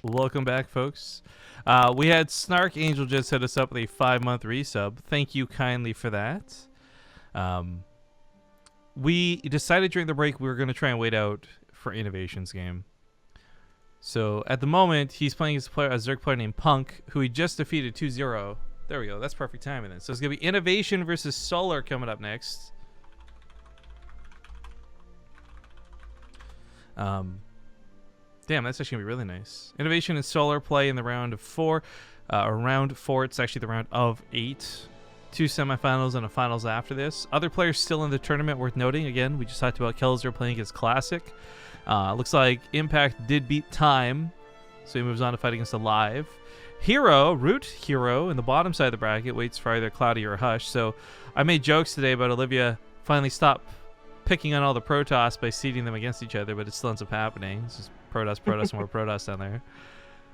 Welcome back, folks. We had Snark Angel just hit us up with a 5-month resub. Thank you kindly for that. We decided during the break we were going to try and wait out for INnoVation's game. So at the moment, he's playing as a Zerg player named Punk, who he just defeated 2-0. There we go. That's perfect timing then. So it's going to be INnoVation versus Solar coming up next. Damn, that's actually going to be really nice. INnoVation and Solar play in the round of 4. Round 4, it's actually the round of 8. 2 semifinals and a finals after this. Other players still in the tournament worth noting. Again, we just talked about Kelzer playing against Classic. Looks like Impact did beat Time, so he moves on to fight against Alive. Root Hero, in the bottom side of the bracket, waits for either Cloudy or Hush. So I made jokes today about Olivia finally stopped picking on all the Protoss by seeding them against each other, but it still ends up happening. It's just Protoss, more Protoss down there.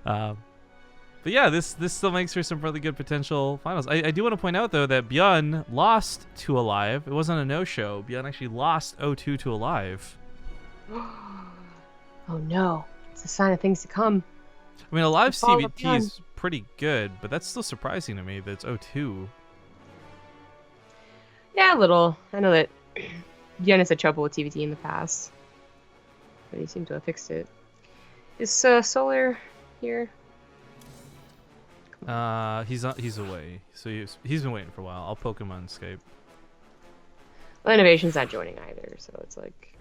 But yeah, this still makes for some really good potential finals. I do want to point out, though, that Bjorn lost to Alive. It wasn't a no-show. Bjorn actually lost 0-2 to Alive. Oh no, it's a sign of things to come. I mean, Alive's ZvT is pretty good, but that's still surprising to me that it's 0-2. Yeah, a little. I know that Bjorn has had trouble with ZvT in the past, but he seemed to have fixed it. Is Solar here? He's away, so he's been waiting for a while. I'll poke him on Skype. Well, INnoVation's not joining either, so it's like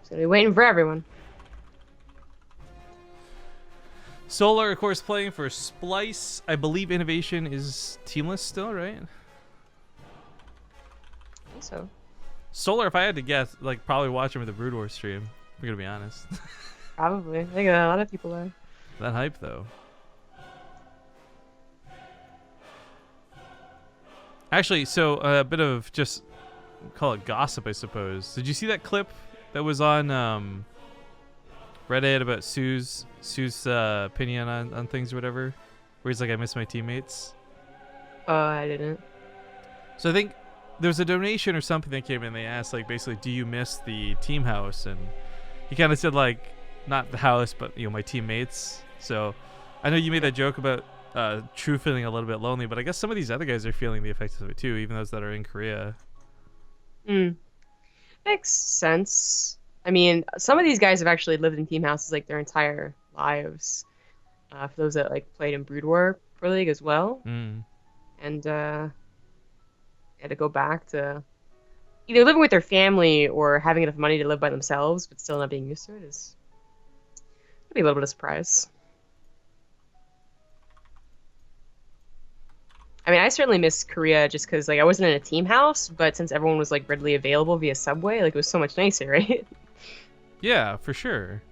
it's gonna be waiting for everyone. Solar, of course, playing for Splice. I believe INnoVation is teamless still, right? I think so. Solar, if I had to guess, like probably watch him at the Brood War stream. We're gonna be honest. Probably. I think a lot of people are. That hype, though. Actually, so a bit of just call it gossip, I suppose. Did you see that clip that was on Reddit about Sue's opinion on things or whatever, where he's like, "I miss my teammates"? I didn't. So I think there's a donation or something that came in. They asked, like, basically, do you miss the team house? And he kind of said, like, not the house, but my teammates. So I know you made that joke about True feeling a little bit lonely, but I guess some of these other guys are feeling the effects of it too, even those that are in Korea. Makes sense. I mean, some of these guys have actually lived in team houses like their entire lives. For those that like played in Brood War Pro League as well, and had to go back to either living with their family or having enough money to live by themselves, but still not being used to it is be a little bit of surprise. I mean, I certainly miss Korea just because like I wasn't in a team house, but since everyone was like readily available via subway, like it was so much nicer, right? Yeah, for sure.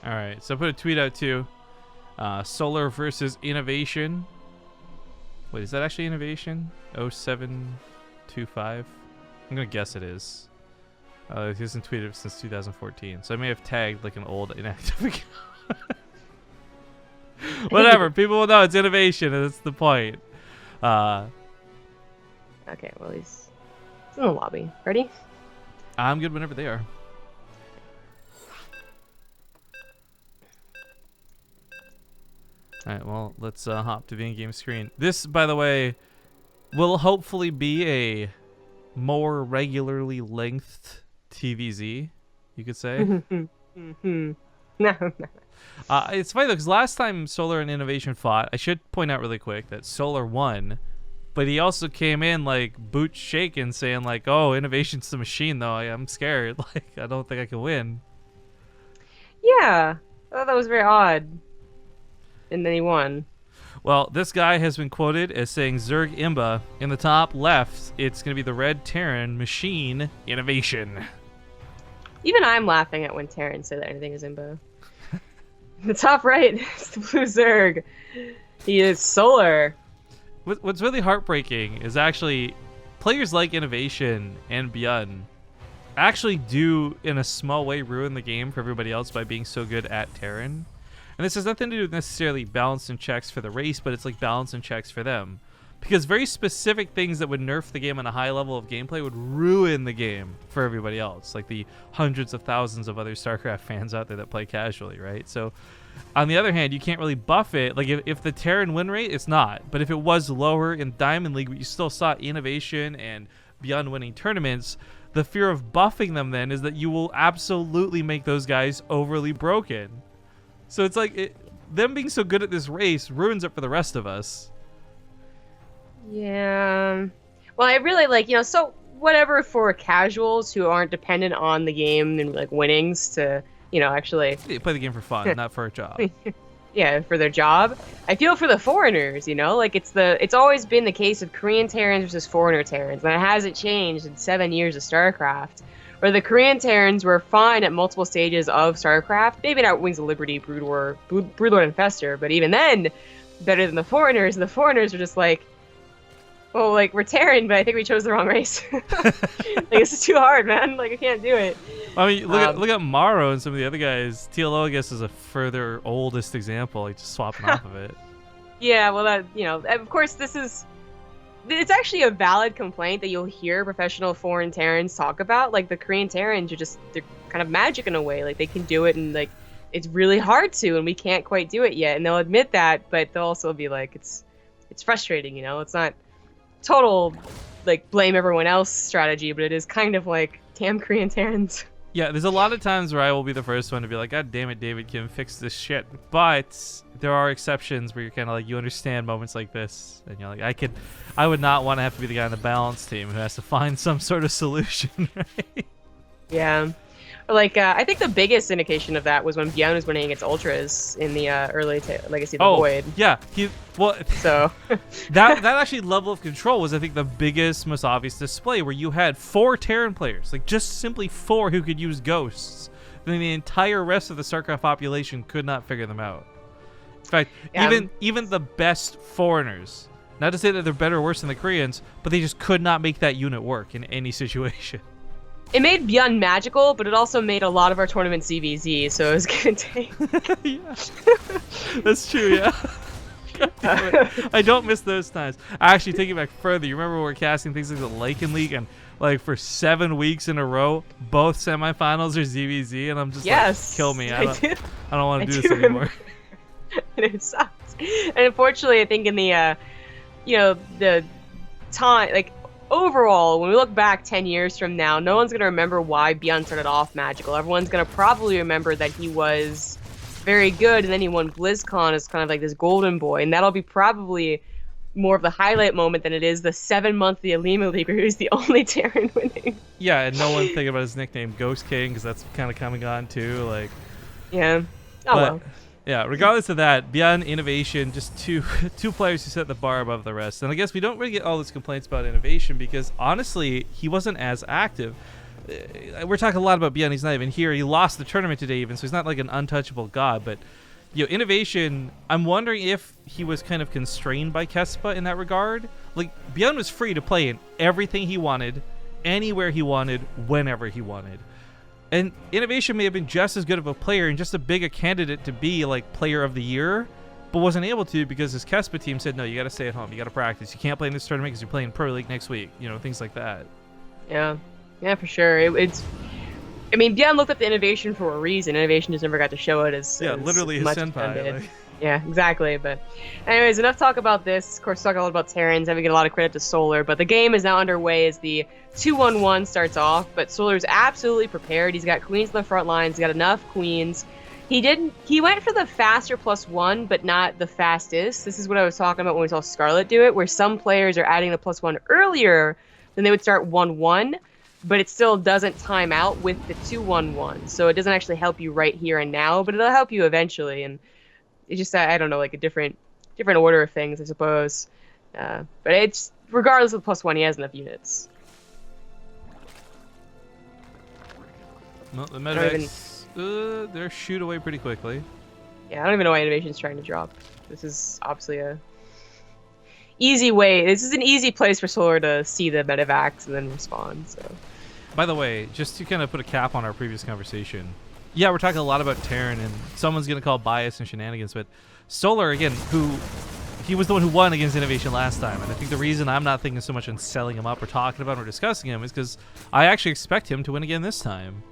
All right, so I put a tweet out too. Solar versus INnoVation. Wait, is that actually INnoVation? 0725? I'm gonna guess it is. He hasn't tweeted since 2014, so I may have tagged like an old inactive account. Whatever, people will know it's INnoVation, and that's the point. Okay, well he's in the lobby. Ready? I'm good whenever they are. Alright, well, let's hop to the in-game screen. This, by the way, will hopefully be a more regularly lengthed TVZ, you could say. No. It's funny, though, because last time Solar and INnoVation fought, I should point out really quick that Solar won, but he also came in, like, boots shaking, saying, like, oh, INnoVation's the machine, though. I'm scared. Like, I don't think I can win. Yeah, I thought that was very odd. And then he won. Well, this guy has been quoted as saying Zerg Imba. In the top left, it's going to be the red Taran machine INnoVation. Even I'm laughing at when Taran said that anything is Imba. In the top right, it's the blue Zerg. He is Solar. What's really heartbreaking is actually players like INnoVation and Bjorn actually do, in a small way, ruin the game for everybody else by being so good at Taran. And this has nothing to do with necessarily balance and checks for the race, but it's like balance and checks for them. Because very specific things that would nerf the game on a high level of gameplay would ruin the game for everybody else. Like the hundreds of thousands of other StarCraft fans out there that play casually, right? So on the other hand, you can't really buff it. Like if the Taran win rate, it's not. But if it was lower in Diamond League, but you still saw INnoVation and Beyond winning tournaments, the fear of buffing them then is that you will absolutely make those guys overly broken. So it's like them being so good at this race ruins it for the rest of us. Yeah. Well, I really like, so whatever for casuals who aren't dependent on the game and like winnings to, actually They play the game for fun, not for a job. Yeah, for their job. I feel for the foreigners, like it's always been the case of Korean Terrans versus foreigner Terrans, and it hasn't changed in 7 years of StarCraft. Where the Korean Terrans were fine at multiple stages of StarCraft, maybe not Wings of Liberty, Broodlord, and Fester, but even then, better than the foreigners. And the foreigners are just like, well, like, we're Terran, but I think we chose the wrong race. Like, this is too hard, man. Like, I can't do it. I mean, look at Maro and some of the other guys. TLO, I guess, is a further oldest example, like just swapping off of it. Yeah, well, that, of course, it's actually a valid complaint that you'll hear professional foreign Terrans talk about. Like, the Korean Terrans they're kind of magic in a way. Like, they can do it, and, like, it's really hard to, and we can't quite do it yet. And they'll admit that, but they'll also be like, it's frustrating, It's not total, like, blame everyone else strategy, but it is kind of like, damn Korean Terrans. Yeah, there's a lot of times where I will be the first one to be like, God damn it, David Kim, fix this shit. But there are exceptions where you're kind of like, you understand moments like this, and you're like, I would not want to have to be the guy on the balance team who has to find some sort of solution, right? Yeah. Like, I think the biggest indication of that was when Bjorn was winning against Ultras in the early Legacy of the Void. Yeah. So that actually level of control was, I think, the biggest, most obvious display, where you had 4 Terran players, like just simply 4 who could use ghosts. Then the entire rest of the StarCraft population could not figure them out. In fact, even the best foreigners, not to say that they're better or worse than the Koreans, but they just could not make that unit work in any situation. It made Beyond magical, but it also made a lot of our tournament ZvZ, so it was gonna take. Yeah, that's true. Yeah, I don't miss those times. Actually, take it back further. You remember when we were casting things like the Lycan League, and like for 7 weeks in a row, both semifinals are ZvZ, and I'm just like, kill me. I don't want to do this anymore. And it sucks. And unfortunately, I think in the, the time, like. Overall, when we look back 10 years from now, no one's going to remember why Bjorn started off magical. Everyone's going to probably remember that he was very good, and then he won BlizzCon as kind of like this golden boy, and that'll be probably more of the highlight moment than it is the 7-month the Olimoleague, who's the only Taran winning. Yeah, and no one thinking about his nickname Ghost King, because that's kind of coming on too. Like, yeah. Well. Yeah, regardless of that, Beyond INnoVation, just two players who set the bar above the rest. And I guess we don't really get all these complaints about INnoVation because, honestly, he wasn't as active. We're talking a lot about Beyond. He's not even here. He lost the tournament today even, so he's not like an untouchable god. But, INnoVation, I'm wondering if he was kind of constrained by Kespa in that regard. Like, Beyond was free to play in everything he wanted, anywhere he wanted, whenever he wanted. And INnoVation may have been just as good of a player and just as big a candidate to be like player of the year, but wasn't able to because his Kespa team said, no, you got to stay at home. You got to practice. You can't play in this tournament because you're playing Pro League next week. Things like that. Yeah, for sure. Beyond looked at the INnoVation for a reason. INnoVation just never got to show it as literally his senpai. Yeah, exactly. But anyways, enough talk about this. Of course, talk a lot about Terrans. Having a lot of credit to Solar, but the game is now underway as the 2-1-1 starts off. But Solar's absolutely prepared. He's got queens on the front lines. He's got enough queens. He went for the faster +1, but not the fastest. This is what I was talking about when we saw Scarlet do it, where some players are adding the +1 earlier than they would start 1-1. But it still doesn't time out with the 2-1-1. So it doesn't actually help you right here and now, but it'll help you eventually. And it's just, I don't know, like a different order of things, I suppose. But it's, regardless of the +1, he has enough units. Well, the medevacs, they're shoot away pretty quickly. Yeah, I don't even know why INnoVation's trying to drop. This is obviously a easy way. This is an easy place for Solar to see the medevacs and then respond. So, by the way, just to kind of put a cap on our previous conversation, Yeah, we're talking a lot about Taran, and someone's going to call bias and shenanigans, but Solar, again, he was the one who won against INnoVation last time, and I think the reason I'm not thinking so much on selling him up or talking about him or discussing him is because I actually expect him to win again this time.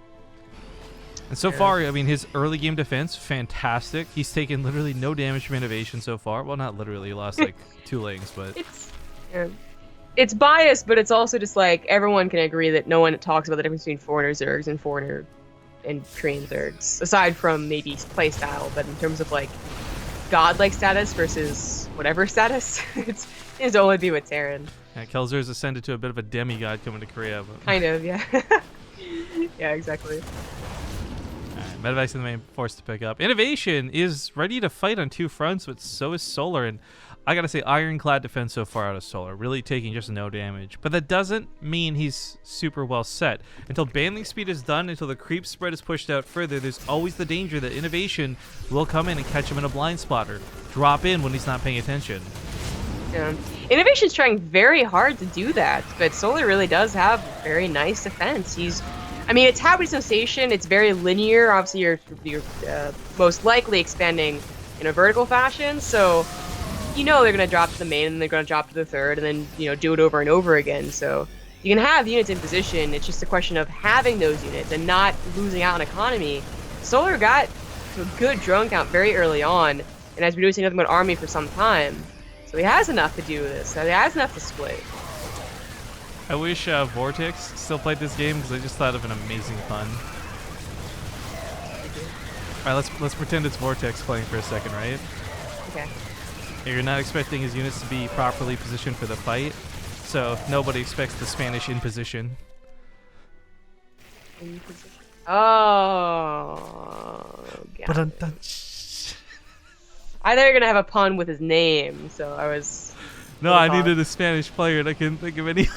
And so far, I mean, his early game defense, fantastic. He's taken literally no damage from INnoVation so far. Well, not literally. He lost like 2 lanes, but... It's biased, but it's also just like everyone can agree that no one talks about the difference between foreigner Zergs and foreigner and Korean Zergs, aside from maybe playstyle. But in terms of like godlike status versus whatever status, it's only be with Taran. Yeah, Kelzer's ascended to a bit of a demigod coming to Korea. But... Kind of, yeah. Yeah, exactly. Medevac's in the main force to pick up. INnoVation is ready to fight on 2 fronts, but so is Solar. And I gotta say, ironclad defense so far out of Solar, really taking just no damage. But that doesn't mean he's super well set. Until baneling speed is done, until the creep spread is pushed out further, there's always the danger that INnoVation will come in and catch him in a blind spot or drop in when he's not paying attention. Yeah. INnoVation's trying very hard to do that, but Solar really does have very nice defense. I mean, it's Habit Sensation. It's very linear. Obviously, you're most likely expanding in a vertical fashion. So, you know they're going to drop to the main, and they're going to drop to the third, and then, you know, do it over and over again. So, you can have units in position. It's just a question of having those units and not losing out on economy. Solar got to a good drone count very early on, and has been doing nothing but army for some time. So, he has enough to do this. So he has enough to split. I wish Vortex still played this game because I just thought of an amazing pun. All right, let's pretend it's Vortex playing for a second, right? Okay. You're not expecting his units to be properly positioned for the fight, so nobody expects the Spanish in position. In position. Oh. God. I thought you were gonna have a pun with his name, so I was. No, I needed a Spanish player, and I couldn't think of any.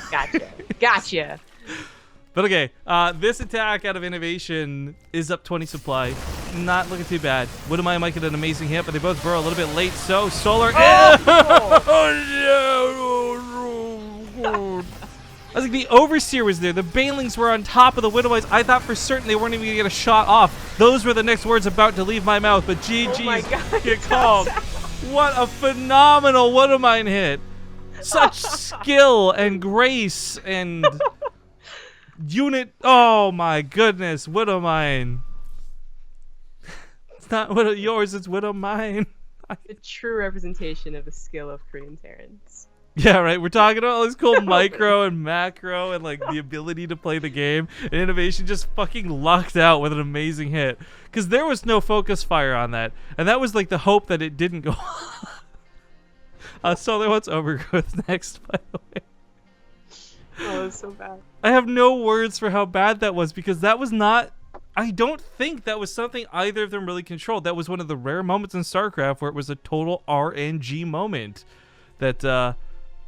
Gotcha. But okay, this attack out of INnoVation is up 20 supply. Not looking too bad. Widowmine might get an amazing hit, but they both burrow a little bit late, so Solar... Oh, I was like, the Overseer was there. The Banelings were on top of the Widowmines. I thought for certain they weren't even going to get a shot off. Those were the next words about to leave my mouth, but GG's, get calm. What a phenomenal Widowmine hit. Such skill and grace and unit. Oh my goodness, Widowmine. It's not Widow yours, it's Widowmine. The true representation of the skill of Korean Terrans. Yeah, right. We're talking about all this cool micro and macro and like the ability to play the game. And INnoVation just fucking lucked out with an amazing hit. Because there was no focus fire on that. And that was like the hope that it didn't go Solar wants Overgrowth next, by the way. Oh, it was so bad. I have no words for how bad that was because that was not... I don't think that was something either of them really controlled. That was one of the rare moments in StarCraft where it was a total RNG moment that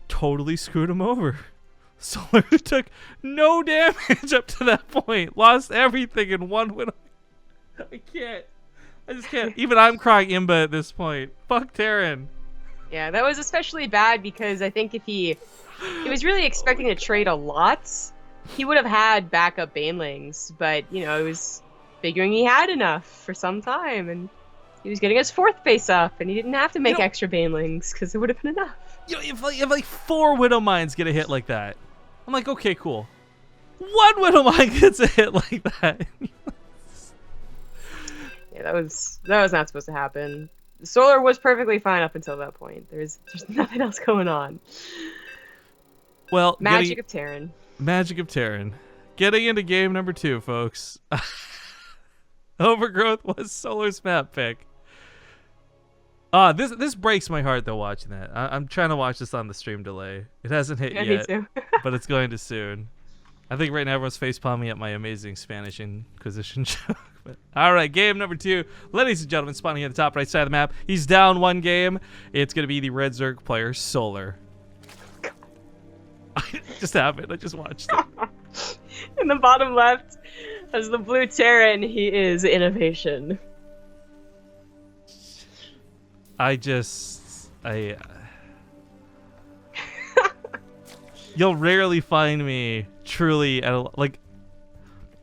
totally screwed him over. Solar took no damage up to that point. Lost everything in one win. I can't. I just can't. Even I'm crying Imba at this point. Fuck Taran. Yeah, that was especially bad because I think if he was really expecting to trade a lot, he would have had backup Banelings, but, you know, he was figuring he had enough for some time, and he was getting his 4th base up, and he didn't have to make extra Banelings, because it would have been enough. You know, if like 4 Widowmines get a hit like that, I'm like, okay, cool. 1 Widowmine gets a hit like that. Yeah, that was not supposed to happen. Solar was perfectly fine up until that point. There's nothing else going on. Well, Magic of Taran. Magic of Taran. Getting into game number 2, folks. Overgrowth was Solar's map pick. This breaks my heart though watching that. I'm trying to watch this on the stream delay. It hasn't hit yet, me too. but it's going to soon. I think right now everyone's facepalming at my amazing Spanish Inquisition joke. But, all right, game number 2. Ladies and gentlemen, spawning at the top right side of the map. He's down 1 game. It's going to be the Red Zerg player, Solar. It just happened. I just watched it. In the bottom left, as the blue Taran, he is INnoVation. You'll rarely find me truly at like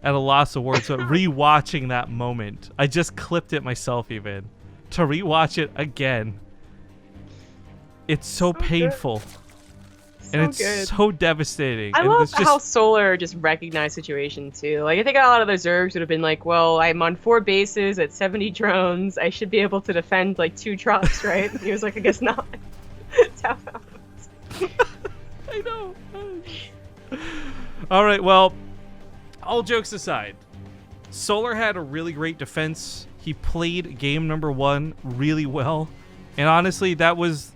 at a loss of words, but rewatching that moment, I just clipped it myself even to rewatch it again. It's so painful. And it's so devastating. I and love it's just, how Solar just recognized situation too. Like I think a lot of those Zergs would have been like, well, I'm on 4 bases at 70 drones. I should be able to defend like 2 trucks, right? And he was like, I guess not. Tap out. I know. All right, well, all jokes aside, Solar had a really great defense. He played game number 1 really well. And honestly, that was...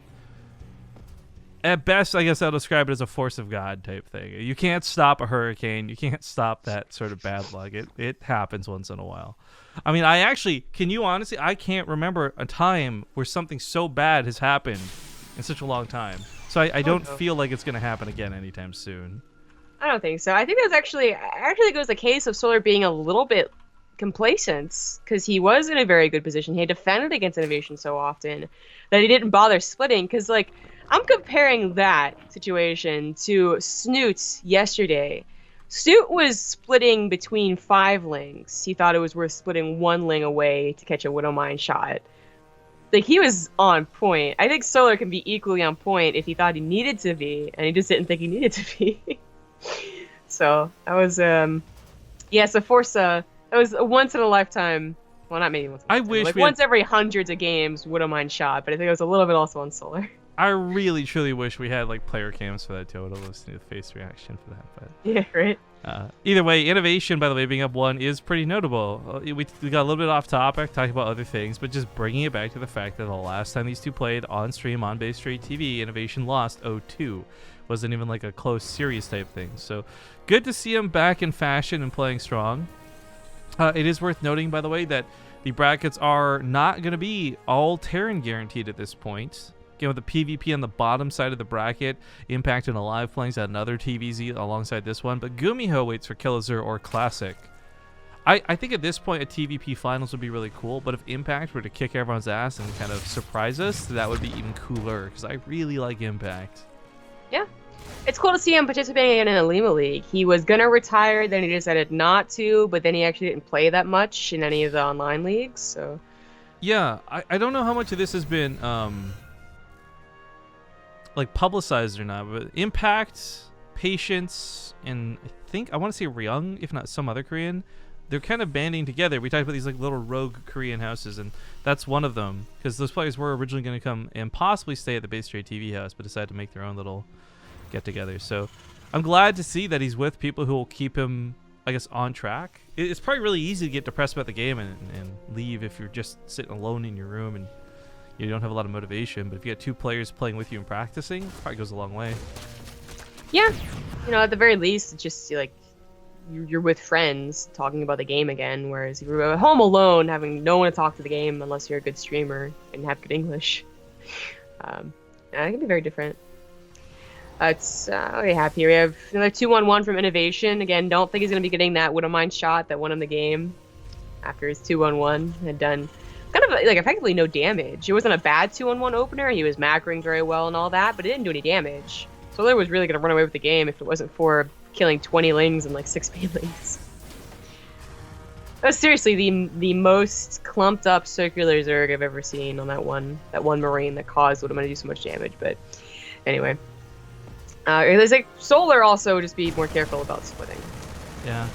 At best, I guess I'll describe it as a force of God type thing. You can't stop a hurricane. You can't stop that sort of bad luck. It happens once in a while. I mean, can you honestly, I can't remember a time where something so bad has happened in such a long time. So I don't feel like it's going to happen again anytime soon. I don't think so. I think that's actually it was a case of Solar being a little bit complacent because he was in a very good position. He had defended against INnoVation so often that he didn't bother splitting because, like, I'm comparing that situation to Snoot yesterday. Snoot was splitting between 5 lings. He thought it was worth splitting 1 ling away to catch a Widow Mine shot. Like, he was on point. I think Solar can be equally on point if he thought he needed to be, and he just didn't think he needed to be. So, that was, yes, that was a once in a lifetime. Well, not maybe once in a lifetime. Wish like once every hundreds of games, Widow Mine shot, but I think it was a little bit also on Solar. I really, truly wish we had like player cams for that too. I would have listened to the face reaction for that. But yeah, right. Either way, INnoVation, by the way, being up 1 is pretty notable. We got a little bit off topic, talking about other things, but just bringing it back to the fact that the last time these two played on stream on BaseTradeTV, INnoVation lost 0-2. Wasn't even like a close series type thing. So good to see him back in fashion and playing strong. It is worth noting, by the way, that the brackets are not going to be all Taran guaranteed at this point. With the PvP on the bottom side of the bracket, Impact and Alive playing at another TVZ alongside this one, but Gumiho waits for Killazur or Classic. I think at this point a TVP finals would be really cool, but if Impact were to kick everyone's ass and kind of surprise us, that would be even cooler, because I really like Impact. Yeah. It's cool to see him participating in an Olimoleague. He was going to retire, then he decided not to, but then he actually didn't play that much in any of the online leagues, so... Yeah, I don't know how much of this has been... like publicized or not, but Impact, Patience, and I want to say Ryung, if not some other Korean, they're kind of banding together. We talked about these like little rogue Korean houses, and that's one of them, because those players were originally going to come and possibly stay at the BaseTradeTV house, but decided to make their own little get-together. So I'm glad to see that he's with people who will keep him, I guess, on track. It's probably really easy to get depressed about the game and leave if you're just sitting alone in your room and you don't have a lot of motivation, but if you got 2 players playing with you and practicing, it probably goes a long way. Yeah, at the very least, it's just like you're with friends talking about the game again, whereas if you're at home alone, having no one to talk to the game unless you're a good streamer and have good English, it can be very different. It's already happy. We have another 2-1-1 from INnoVation. Again, don't think he's going to be getting that Widow Mine shot that won him the game after his 2-1-1 had done kind of like effectively no damage. It wasn't a bad 2-1-1 opener. He was macroing very well and all that, but it didn't do any damage. Solar was really going to run away with the game if it wasn't for killing 20 lings and like 6 banelings. That was seriously the most clumped up circular Zerg I've ever seen on that one Marine that caused what I'm going to do so much damage. But anyway, there's like Solar also just be more careful about splitting. Yeah.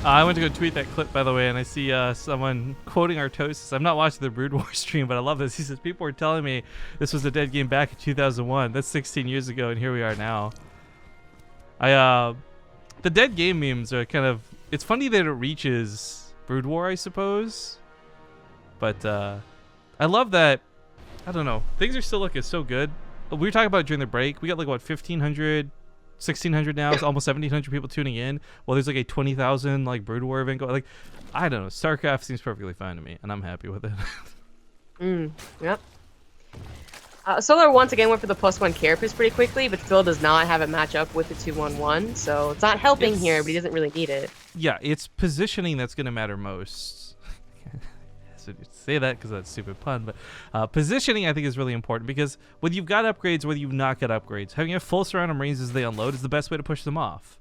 I went to go tweet that clip, by the way, and I see someone quoting Artosis. I'm not watching the Brood War stream, but I love this. He says, people were telling me this was a dead game back in 2001. That's 16 years ago, and here we are now. The dead game memes are kind of... It's funny that it reaches Brood War, I suppose. But I love that... I don't know. Things are still looking so good. We were talking about it during the break. We got like, what, 1,500... 1,600 now. It's almost 1,700 people tuning in. Well, there's like a 20,000 like Brood War event going. Like, I don't know. StarCraft seems perfectly fine to me, and I'm happy with it. Yep. Solar once again went for the +1 carapace pretty quickly, but still does not have it match up with the 2-1-1. So it's not helping here, but he doesn't really need it. Yeah, it's positioning that's going to matter most. So say that because that's a stupid pun, but positioning I think is really important, because whether you've got upgrades, whether you've not got upgrades, having a full surround of Marines as they unload is the best way to push them off.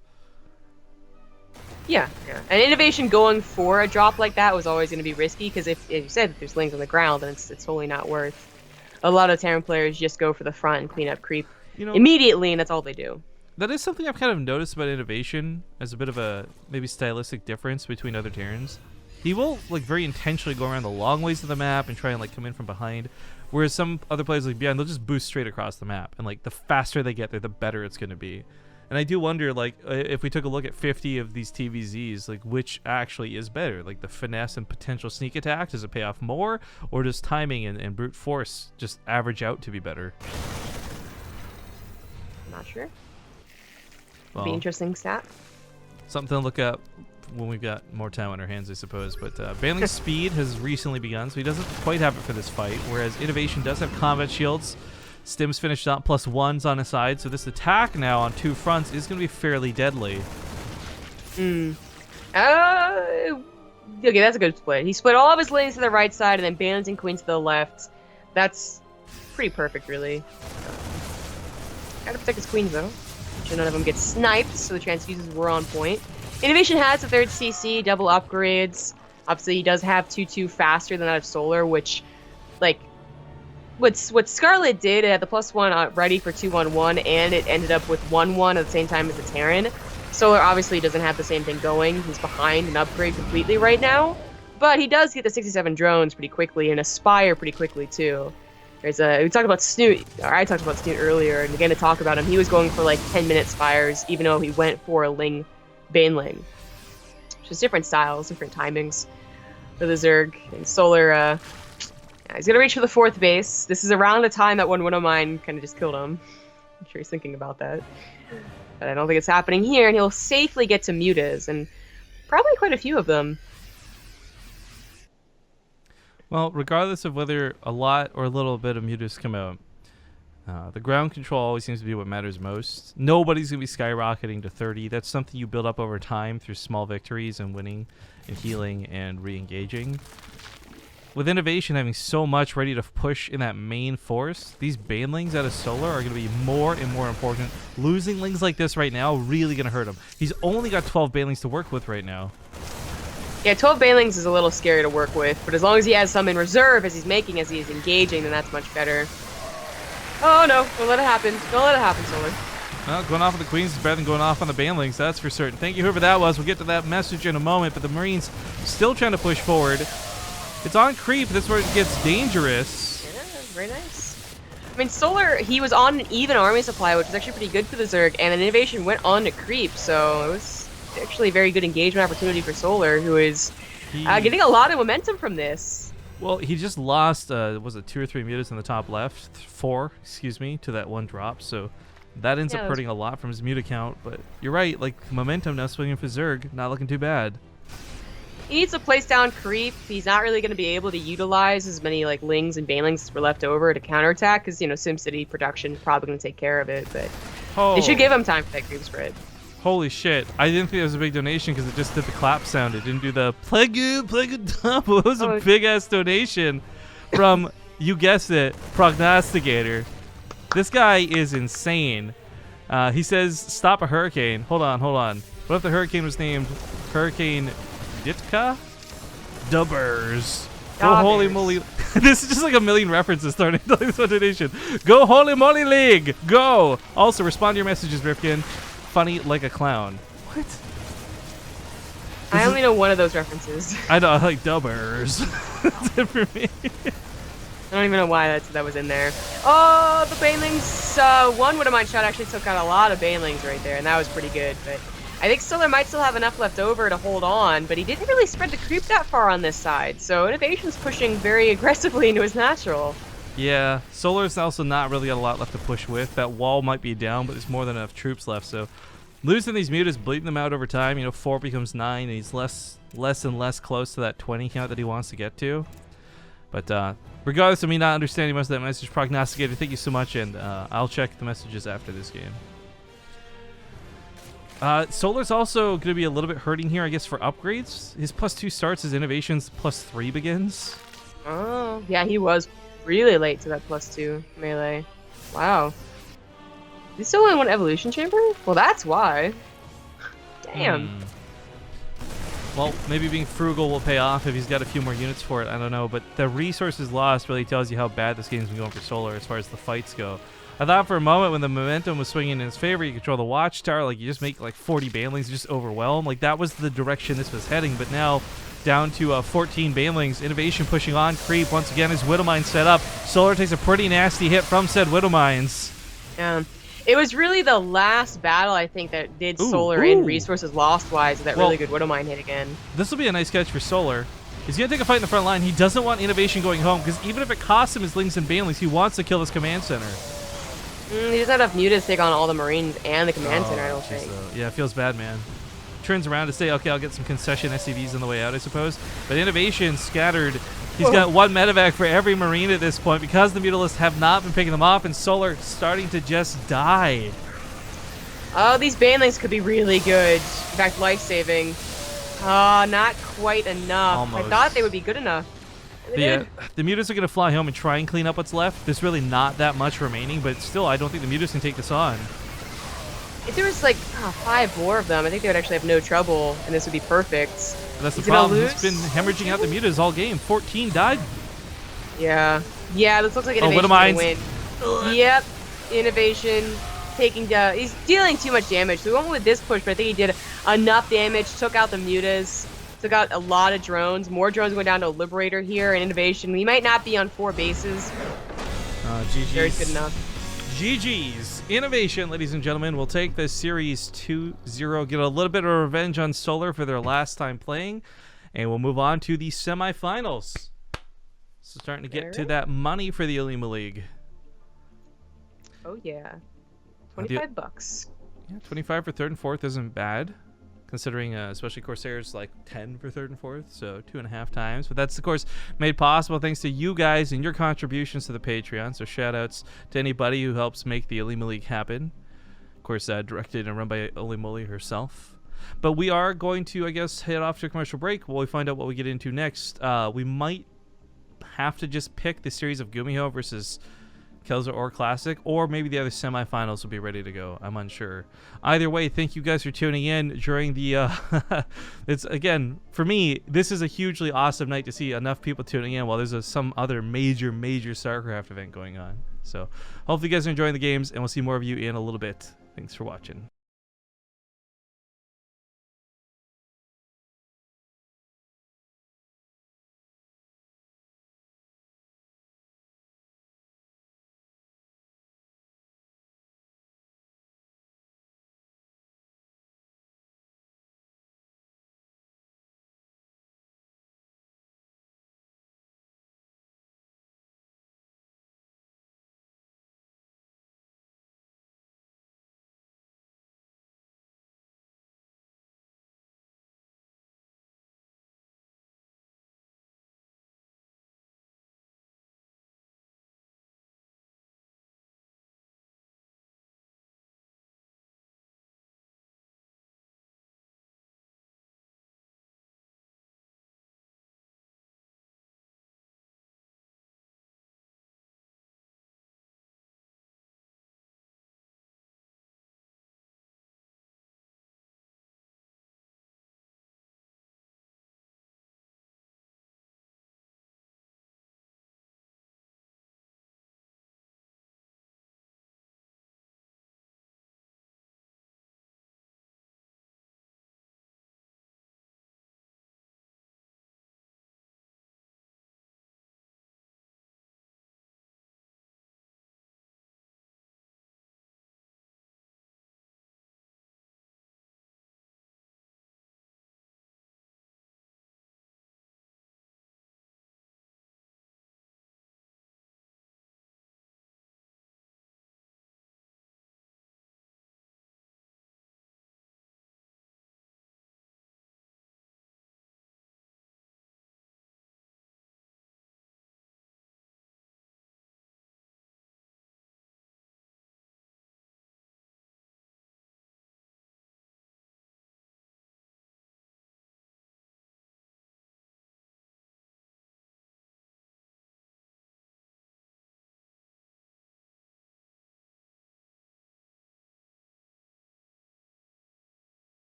Yeah, yeah. And INnoVation going for a drop like that was always going to be risky, because if you said there's lings on the ground, then it's totally not worth. A lot of Taran players just go for the front and clean up creep immediately, and that's all they do. That is something I've kind of noticed about INnoVation as a bit of a maybe stylistic difference between other Terrans. He will like very intentionally go around the long ways of the map and try and like come in from behind, whereas some other players like Beyond, they'll just boost straight across the map, and like the faster they get there, the better it's going to be. And I do wonder, like, if we took a look at 50 of these TVZs, like, which actually is better? Like, the finesse and potential sneak attack, does it pay off more? Or does timing and brute force just average out to be better? Not sure. Well, be interesting stat. Something to look up when we've got more time on our hands, I suppose. But Banling's speed has recently begun, so he doesn't quite have it for this fight, whereas INnoVation does have combat shields. Stim's finished up, +1s on his side, so this attack now on 2 fronts is going to be fairly deadly. Okay, that's a good split. He split all of his lanes to the right side, and then Bandits and Queens to the left. That's pretty perfect, really. Gotta protect his queens, though. So none of them get sniped, so the transfuses were on point. INnoVation has the 3rd CC, double upgrades. Obviously, he does have 2-2 faster than that of Solar, which, like, what Scarlet did, it had the +1 ready for 2-1-1, and it ended up with 1-1 at the same time as the Taran. Solar obviously doesn't have the same thing going. He's behind an upgrade completely right now, but he does get the 67 drones pretty quickly and Aspire pretty quickly too. We talked about Snoot, or I talked about Snoot earlier, and again to talk about him, he was going for like 10-minute Spires, even though he went for a Ling, Baneling. Just different styles, different timings for the Zerg. And Solar, he's gonna reach for the 4th base. This is around the time that one of mine kind of just killed him. I'm sure he's thinking about that. But I don't think it's happening here, and he'll safely get to mutas, and probably quite a few of them. Well, regardless of whether a lot or a little bit of mutas come out, the ground control always seems to be what matters most. Nobody's going to be skyrocketing to 30. That's something you build up over time through small victories and winning and healing and re-engaging. With INnoVation having so much ready to push in that main force, these Banelings out of Solar are going to be more and more important. Losing Lings like this right now really going to hurt him. He's only got 12 Banelings to work with right now. Yeah, 12 Banelings is a little scary to work with, but as long as he has some in reserve as he is engaging, then that's much better. Oh no, don't let it happen. Don't let it happen, Solar. Well, going off on the Queens is better than going off on the Banelings, that's for certain. Thank you, whoever that was. We'll get to that message in a moment, but the Marines still trying to push forward. It's on creep. That's where it gets dangerous. Yeah, very nice. I mean, Solar, he was on an even army supply, which was actually pretty good for the Zerg, and then INnoVation went on to creep, so it was actually a very good engagement opportunity for Solar, who is getting a lot of momentum from this. Well, he just lost, was it 2 or 3 mutas in the top left? 4, excuse me, to that one drop, so that ends up hurting a lot from his muta count, but you're right, like, momentum now swinging for Zerg, not looking too bad. He needs to place down creep. He's not really going to be able to utilize as many like Lings and Banelings as were left over to counterattack, because, you know, SimCity production is probably going to take care of it, but they should give him time for that creep spread. Holy shit. I didn't think it was a big donation because it just did the clap sound. It didn't do the play good double. It was a big-ass donation from, you guessed it, Prognosticator. This guy is insane. He says, stop a hurricane. Hold on. What if the hurricane was named Hurricane Ditka? Dubbers. Go holy moly. This is just like a million references starting to this one donation. Go holy moly league. Go. Also, respond to your messages, Rifkin. Funny like a clown. What? I only know one of those references. I know, I like dubbers. That's it for me. I don't even know why that was in there. Oh, the Banelings. One Widowmine shot actually took out a lot of Banelings right there, and that was pretty good. But I think Solar might still have enough left over to hold on, but he didn't really spread the creep that far on this side. So INnoVation's pushing very aggressively into his natural. Yeah, Solar's also not really got a lot left to push with. That wall might be down, but there's more than enough troops left. So losing these mutas, bleeding them out over time, you know, 4 becomes 9, and he's less and less close to that 20 count that he wants to get to. But regardless of me not understanding most of that message, Prognosticator, thank you so much, and I'll check the messages after this game. Solar's also going to be a little bit hurting here, I guess, for upgrades. His +2 starts, his INnoVation's +3 begins. Oh, yeah, he was really late to that +2 melee. Wow. He's still in one evolution chamber? Well, that's why. Damn. Well, maybe being frugal will pay off if he's got a few more units for it. I don't know. But the resources lost really tells you how bad this game's been going for Solar as far as the fights go. I thought for a moment when the momentum was swinging in his favor, you control the Watchtower, like you just make like 40 Banelings, just overwhelm. Like that was the direction this was heading. But now down to 14 Banelings, INnoVation pushing on, creep. Once again, his Widowmine set up. Solar takes a pretty nasty hit from said Widowmines. Yeah. It was really the last battle, I think, that did Solar in resources lost-wise, that really good Widowmine hit again. This will be a nice catch for Solar. He's going to take a fight in the front line. He doesn't want INnoVation going home, because even if it costs him his Lings and Banelings, he wants to kill his command center. He doesn't have enough mutas to take on all the Marines and the command center, I don't think. Yeah, it feels bad, man. Turns around to say, okay, I'll get some concession SCVs on the way out, I suppose. But INnoVation scattered. He's got one medevac for every Marine at this point because the Mutalisks have not been picking them off, and Solar starting to just die. Oh, these Banelings could be really good. In fact, life-saving. Not quite enough. Almost. I thought they would be good enough. The Mutas are going to fly home and try and clean up what's left. There's really not that much remaining, but still, I don't think the Mutas can take this on. If there was like 5 more of them, I think they would actually have no trouble, and this would be perfect. But that's the problem. He's been hemorrhaging out the Mutas all game. 14 died. Yeah. Yeah, this looks like INnoVation's going to win. Yep. INnoVation taking down. He's dealing too much damage. So we went with this push, but I think he did enough damage, took out the Mutas, took out a lot of drones. More drones going down to Liberator here, and INnoVation. We might not be on 4 bases. GG's. Very good enough. GG's. INnoVation, ladies and gentlemen, will take this series 2-0, get a little bit of revenge on Solar for their last time playing, and we'll move on to the semifinals. So starting to get to that money for the Olimoleague. Oh yeah, $25. Yeah, 25 for 3rd and 4th isn't bad, considering especially Corsair's like 10 for 3rd and 4th, so 2.5 times. But that's of course made possible thanks to you guys and your contributions to the Patreon. So shout outs to anybody who helps make the Olimoleague happen. Of course, directed and run by Olimoleague herself. But we are going to, I guess, head off to a commercial break while we find out what we get into next. We might have to just pick the series of Gumiho versus Kelzer or Classic, or maybe the other semifinals will be ready to go. I'm unsure. Either way, thank you guys for tuning in during the it's again, for me, this is a hugely awesome night to see enough people tuning in while there's some other major StarCraft event going on. So hopefully you guys are enjoying the games, and we'll see more of you in a little bit. Thanks for watching.